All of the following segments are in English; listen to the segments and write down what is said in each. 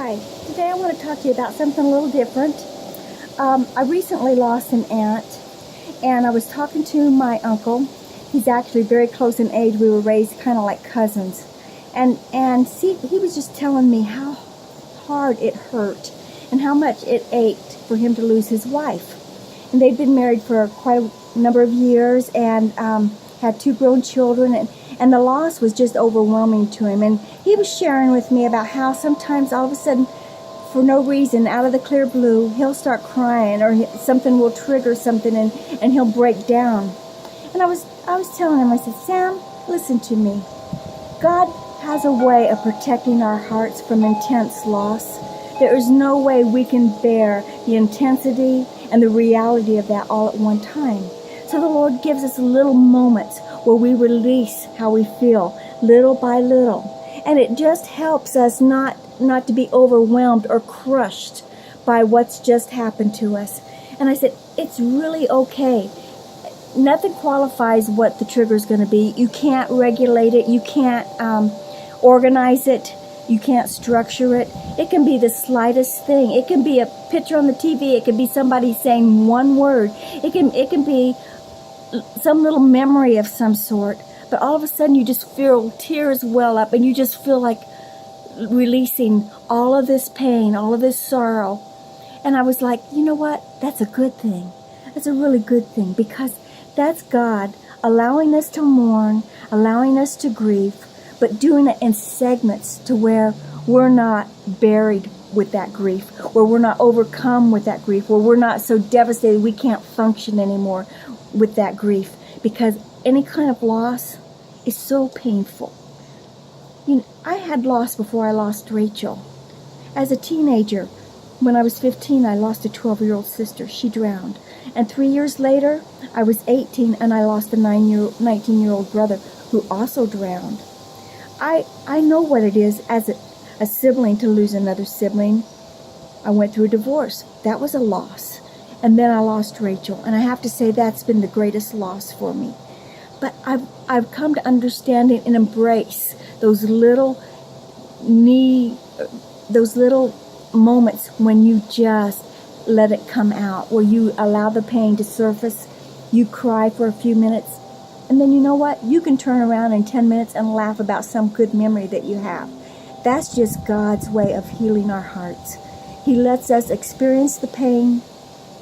Hi, today I want to talk to you about something a little different. I recently lost an aunt, and I was talking to my uncle. He's actually very close in age. We were raised kind of like cousins. And see, he was just telling me how hard it hurt and how much it ached for him to lose his wife. And they'd been married for quite a number of years and had 2 grown children, and the loss was just overwhelming to him. And he was sharing with me about how sometimes all of a sudden, for no reason, out of the clear blue, he'll start crying, or something will trigger something, and he'll break down. And I was telling him, I said, Sam, listen to me. God has a way of protecting our hearts from intense loss. There is no way we can bear the intensity and the reality of that all at one time. So the Lord gives us little moments where we release how we feel, little by little. And it just helps us not to be overwhelmed or crushed by what's just happened to us. And I said, it's really okay. Nothing qualifies what the trigger is going to be. You can't regulate it. You can't organize it. You can't structure it. It can be the slightest thing. It can be a picture on the TV. It can be somebody saying one word. It can be some little memory of some sort. But all of a sudden you just feel tears well up, and you just feel like releasing all of this pain, all of this sorrow. And I was like, you know what? That's a good thing. That's a really good thing, because that's God allowing us to mourn, allowing us to grieve, but doing it in segments to where we're not buried with that grief, where we're not overcome with that grief, where we're not so devastated we can't function anymore with that grief, because any kind of loss is so painful. You know, I had loss before I lost Rachel. As a teenager, when I was 15, I lost a 12-year-old sister. She drowned. And 3 years later, I was 18, and I lost a 19-year-old brother who also drowned. I know what it is as a sibling to lose another sibling. I went through a divorce. That was a loss. And then I lost Rachel. And I have to say that's been the greatest loss for me. But I've come to understand it and embrace those little moments when you just let it come out, where you allow the pain to surface. You cry for a few minutes, and then you know what? You can turn around in 10 minutes and laugh about some good memory that you have. That's just God's way of healing our hearts. He lets us experience the pain,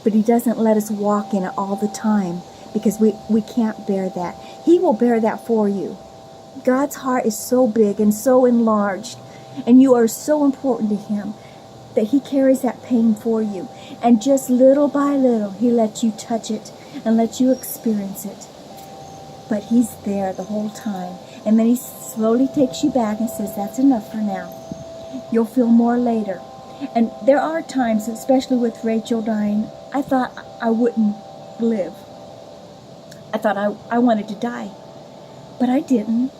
but He doesn't let us walk in it all the time, because we can't bear that. He will bear that for you. God's heart is so big and so enlarged, and you are so important to Him, that He carries that pain for you. And just little by little, He lets you touch it and lets you experience it. But He's there the whole time. And then He slowly takes you back and says, that's enough for now. You'll feel more later. And there are times, especially with Rachel dying, I thought I wouldn't live. I thought I wanted to die. But I didn't.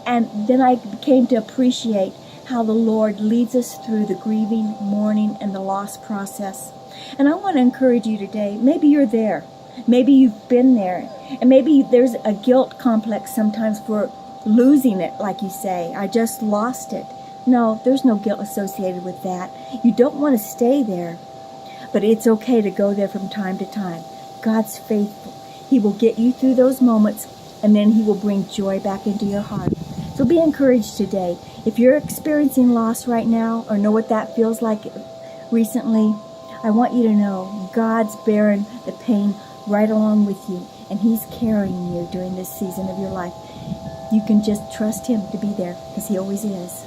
And then I came to appreciate how the Lord leads us through the grieving, mourning, and the loss process. And I want to encourage you today. Maybe you're there. Maybe you've been there. And maybe there's a guilt complex sometimes for losing it, like you say. I just lost it. No, there's no guilt associated with that. You don't want to stay there. But it's okay to go there from time to time. God's faithful. He will get you through those moments, and then He will bring joy back into your heart. So be encouraged today. If you're experiencing loss right now, or know what that feels like recently, I want you to know God's bearing the pain right along with you, and He's carrying you during this season of your life. You can just trust Him to be there, because He always is.